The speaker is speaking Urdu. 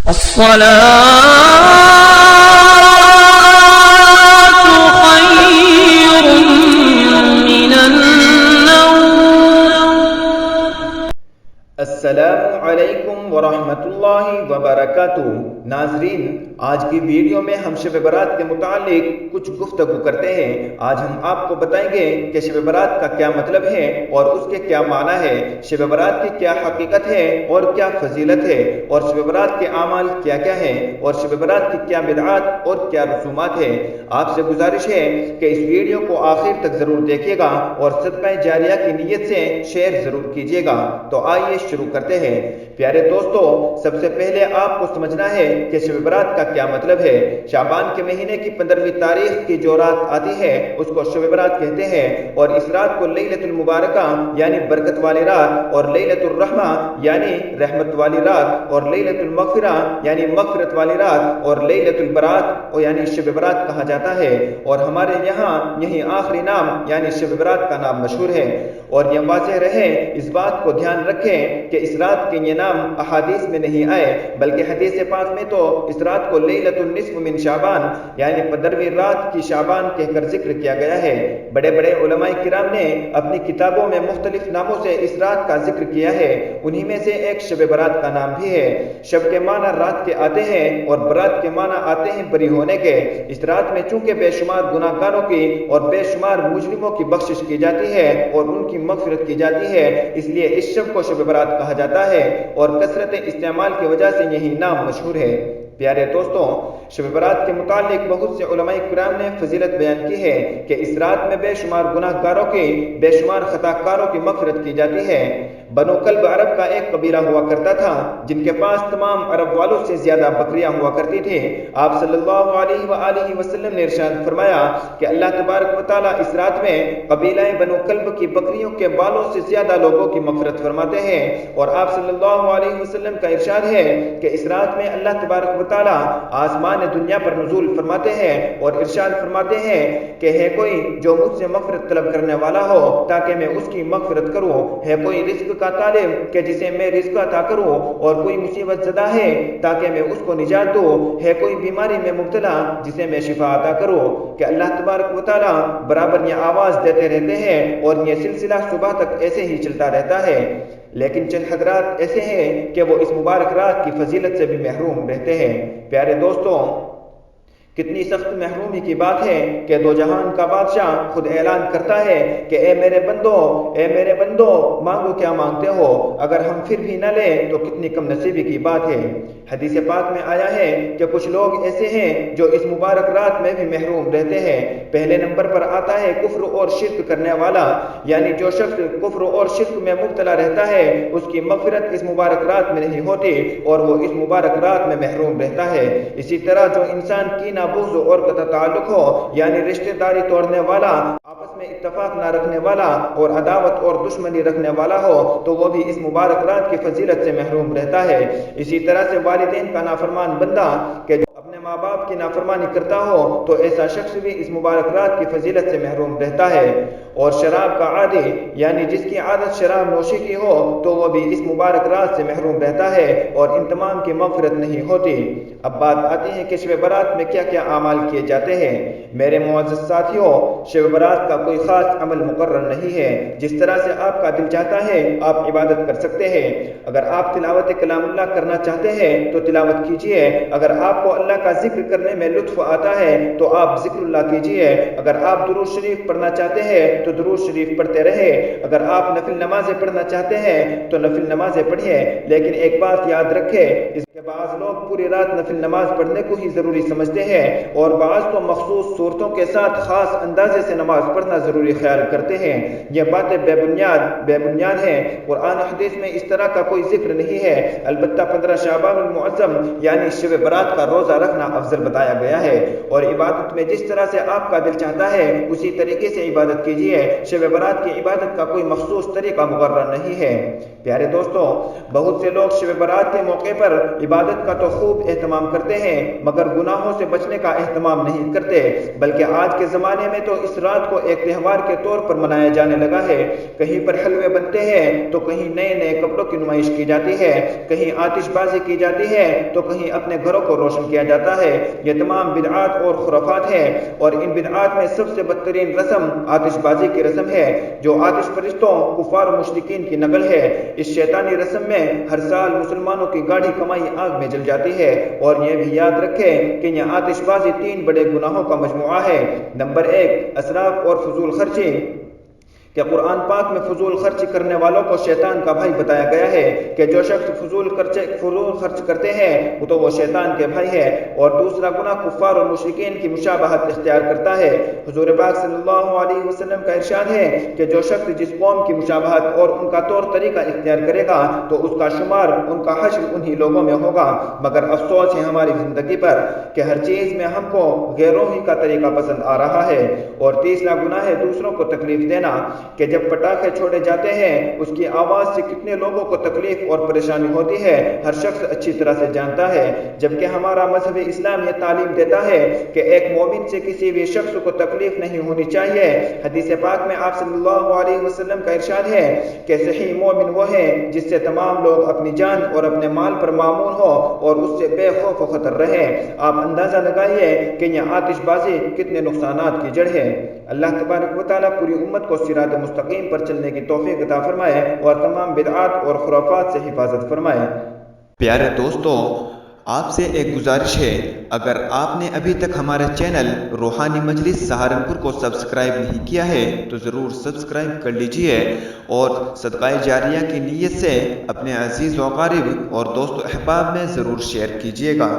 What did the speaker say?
الصلاة خير من النوم. السلام علیکم ورحمۃ اللہ وبرکاتہ. ناظرین، آج کی ویڈیو میں ہم شب برات کے متعلق کچھ گفتگو کرتے ہیں. آج ہم آپ کو بتائیں گے کہ شب برات کا کیا مطلب ہے اور اس کے کیا معنی ہے، شب برات کی کیا حقیقت ہے اور کیا فضیلت ہے، اور شب برات کے اعمال کیا کیا ہیں، اور شب برات کی کیا بدعات اور کیا رسومات ہیں. آپ سے گزارش ہے کہ اس ویڈیو کو آخر تک ضرور دیکھیے گا اور صدقہ جاریہ کی نیت سے شیئر ضرور کیجیے گا. تو آئیے شروع کرتے ہیں. پیارے دوستو، سب سے پہلے آپ کو سمجھنا ہے کہ شب برات کا کیا مطلب ہے. شعبان کے مہینے کی 15ویں تاریخ کی جو رات آتی ہے اس کو شب برات کہتے ہیں، اور اس رات کو لیلۃ المبارکہ یعنی برکت والی رات، اور لیلۃ الرحمہ یعنی رحمت والی رات، اور لیلۃ المغفرہ یعنی مغفرت والی رات، اور لیلۃ البرات یعنی شب برات کہا جاتا ہے. اور ہمارے یہاں یہی آخری نام یعنی شب برات کا نام مشہور ہے. اور یہ واضح رہے، اس بات کو دھیان رکھیں کہ اس رات کے یہ نام احادیث میں نہیں آئے، بلکہ حدیث پاک میں تو اس رات کو لیلۃ النصف من شعبان یعنی 15ویں رات کی شعبان کہہ کر ذکر کیا گیا ہے. بڑے بڑے علماء کرام نے اپنی کتابوں میں مختلف ناموں سے اس رات کا ذکر کیا ہے. انہی میں سے ایک شب برات کا نام بھی ہے. شب کے معنی رات کے آتے ہیں اور برات کے معنی آتے ہیں بری ہونے کے. اس رات میں چونکہ بے شمار گناہ گاروں کی اور بے شمار مجرموں کی بخشش کی جاتی ہے اور ان کی مغفرت کی جاتی ہے، اس لیے اس شب کو شب برات کہا جاتا ہے، اور کثرت استعمال کی وجہ سے یہی نام مشہور ہے. پیارے دوستوں، شب برات کے متعلق بہت سے علماء کرام نے فضیلت بیان کی ہے کہ اس رات میں بے شمار گناہ گاروں کی، بے شمار خطا کاروں کی مغفرت کی جاتی ہے. بنو کلب عرب کا ایک قبیلہ ہوا کرتا تھا جن کے پاس تمام عرب والوں سے زیادہ بکریاں ہوا کرتی تھیں. آپ صلی اللہ علیہ وآلہ وسلم نے ارشاد فرمایا کہ اللہ تبارک و تعالیٰ اس رات میں قبیلہ بنو کلب کی بکریوں کے بالوں سے زیادہ لوگوں کی مغفرت فرماتے ہیں. اور آپ صلی اللہ علیہ وسلم کا ارشاد ہے کہ اس رات میں اللہ تبارک و تعالیٰ آسمان دنیا پر نزول فرماتے ہیں اور ارشاد فرماتے ہیں کہ ہے کوئی جو مجھ سے مغفرت طلب کرنے والا ہو تاکہ میں اس کی مغفرت کروں، ہے کوئی رزق کا طالب کہ جسے میں رزق عطا کروں، اور کوئی مصیبت زدہ ہے تاکہ میں اس کو نجات دوں، ہے کوئی بیماری میں مبتلا جسے میں شفا عطا کروں. کہ اللہ تبارک و تعالیٰ برابر یہ آواز دیتے رہتے ہیں اور یہ سلسلہ صبح تک ایسے ہی چلتا رہتا ہے. لیکن چند حضرات ایسے ہیں کہ وہ اس مبارک رات کی فضیلت سے بھی محروم رہتے ہیں. پیارے دوستوں، کتنی سخت محرومی کی بات ہے کہ دو جہان کا بادشاہ خود اعلان کرتا ہے کہ اے میرے بندو مانگو کیا مانگتے ہو، اگر ہم پھر بھی نہ لیں تو کتنی کم نصیبی کی بات ہے. حدیث پاک میں آیا ہے کہ کچھ لوگ ایسے ہیں جو اس مبارک رات میں بھی محروم رہتے ہیں. پہلے نمبر پر آتا ہے کفر اور شرک کرنے والا، یعنی جو شخص کفر اور شرک میں مبتلا رہتا ہے اس کی مغفرت اس مبارک رات میں نہیں ہوتی اور وہ اس مبارک رات میں محروم رہتا ہے. اسی طرح جو انسان کینہ بغض اور قطع تعلق ہو، یعنی رشتہ داری توڑنے والا، آپس میں اتفاق نہ رکھنے والا اور عداوت اور دشمنی رکھنے والا ہو، تو وہ بھی اس مبارک رات کی فضیلت سے محروم رہتا ہے. اسی طرح سے والدین کا نافرمان بندہ کہ جو اپنے ماں باپ کی نافرمانی کرتا ہو تو ایسا شخص بھی اس مبارک رات کی فضیلت سے محروم رہتا ہے. اور شراب کا عادی یعنی جس کی عادت شراب نوشی کی ہو تو وہ بھی اس مبارک رات سے محروم رہتا ہے اور ان تمام کی مغفرت نہیں ہوتی. اب بات آتی ہے کہ شب برات میں کیا کیا اعمال کیے جاتے ہیں. میرے معزز ساتھیوں، شب برات کا کوئی خاص عمل مقرر نہیں ہے. جس طرح سے آپ کا دل چاہتا ہے آپ عبادت کر سکتے ہیں. اگر آپ تلاوت کلام اللہ کرنا چاہتے ہیں تو تلاوت کیجیے. اگر آپ کو اللہ کا ذکر کرنے میں لطف آتا ہے تو آپ ذکر اللہ کیجیے. اگر آپ درود شریف پڑھنا چاہتے ہیں تو درود شریف پڑھتے رہے. اگر آپ نفل نمازیں پڑھنا چاہتے ہیں تو نفل نمازیں پڑھیے. لیکن ایک بات یاد رکھیں، اس کے بعض لوگ پوری رات نفل نماز پڑھنے کو ہی ضروری سمجھتے ہیں اور بعض تو مخصوص صورتوں کے ساتھ خاص اندازے سے نماز پڑھنا ضروری خیال کرتے ہیں. یہ باتیں بے بنیاد ہیں. قرآن حدیث میں اس طرح کا کوئی ذکر نہیں ہے. البتہ 15 شعبان المعظم یعنی شب برات کا روزہ رکھنا افضل بتایا گیا ہے. اور عبادت میں جس طرح سے آپ کا دل چاہتا ہے اسی طریقے سے عبادت کیجیے. لیے شب برات کی عبادت کا کوئی مخصوص طریقہ مقرر نہیں ہے۔ پیارے دوستوں، بہت سے لوگ شب برات کے موقع پر عبادت کا تو خوب اہتمام کرتے ہیں مگر گناہوں سے بچنے کا اہتمام نہیں کرتے، بلکہ آج کے زمانے میں تو اس رات کو ایک تہوار کے طور پر منایا جانے لگا ہے۔ کہیں پر حلوے بنتے ہیں تو کہیں نئے نئے کپڑوں کی نمائش کی جاتی ہے، کہیں آتش بازی کی جاتی ہے تو کہیں اپنے گھروں کو روشن کیا جاتا ہے۔ یہ تمام بدعات اور خرافات ہیں، اور ان بدعات میں سب سے بدترین رسم آتش بازی کی رسم ہے، جو آتش پرستوں، کفار و مشرکین کی نقل ہے۔ اس شیطانی رسم میں ہر سال مسلمانوں کی گاڑھی کمائی آگ میں جل جاتی ہے، اور یہ بھی یاد رکھیں کہ یہ آتش بازی 3 بڑے گناہوں کا مجموعہ ہے۔ نمبر 1، اسراف اور فضول خرچی، کہ قرآن پاک میں فضول خرچ کرنے والوں کو شیطان کا بھائی بتایا گیا ہے کہ جو شخص فضول خرچ کرتے ہیں تو وہ شیطان کے بھائی ہے۔ اور دوسرا گناہ کفار اور مشرکین کی مشابہت اختیار کرتا ہے۔ حضور پاک صلی اللہ علیہ وسلم کا ارشاد ہے کہ جو شخص جس قوم کی مشابہت اور ان کا طور طریقہ اختیار کرے گا تو اس کا شمار، ان کا حشر انہی لوگوں میں ہوگا۔ مگر افسوس ہے ہماری زندگی پر کہ ہر چیز میں ہم کو غیروں ہی کا طریقہ پسند آ رہا ہے۔ اور تیسرا گناہ ہے دوسروں کو تکلیف دینا، کہ جب پٹاخے چھوڑے جاتے ہیں اس کی آواز سے کتنے لوگوں کو تکلیف اور پریشانی ہوتی ہے ہر شخص اچھی طرح سے جانتا ہے، جبکہ ہمارا مذہب اسلام یہ تعلیم دیتا ہے کہ ایک مومن سے کسی بھی شخص کو تکلیف نہیں ہونی چاہیے۔ حدیث پاک میں آپ صلی اللہ علیہ وسلم کا ارشاد ہے کہ صحیح مومن وہ ہے جس سے تمام لوگ اپنی جان اور اپنے مال پر مامون ہو اور اس سے بے خوف و خطر رہے۔ آپ اندازہ لگائیے کہ یہ آتش بازی کتنے نقصانات کی جڑ ہے۔ اللہ تبارک و تعالیٰ پوری امت کو صراط مستقیم پر چلنے کی توفیق عطا فرمائے اور تمام بدعات اور خرافات سے حفاظت فرمائے۔ پیارے دوستوں، آپ سے ایک گزارش ہے، اگر آپ نے ابھی تک ہمارے چینل روحانی مجلس سہارنپور کو سبسکرائب نہیں کیا ہے تو ضرور سبسکرائب کر لیجئے، اور صدقہ جاریہ کی نیت سے اپنے عزیز و اقارب اور دوست و احباب میں ضرور شیئر کیجئے گا۔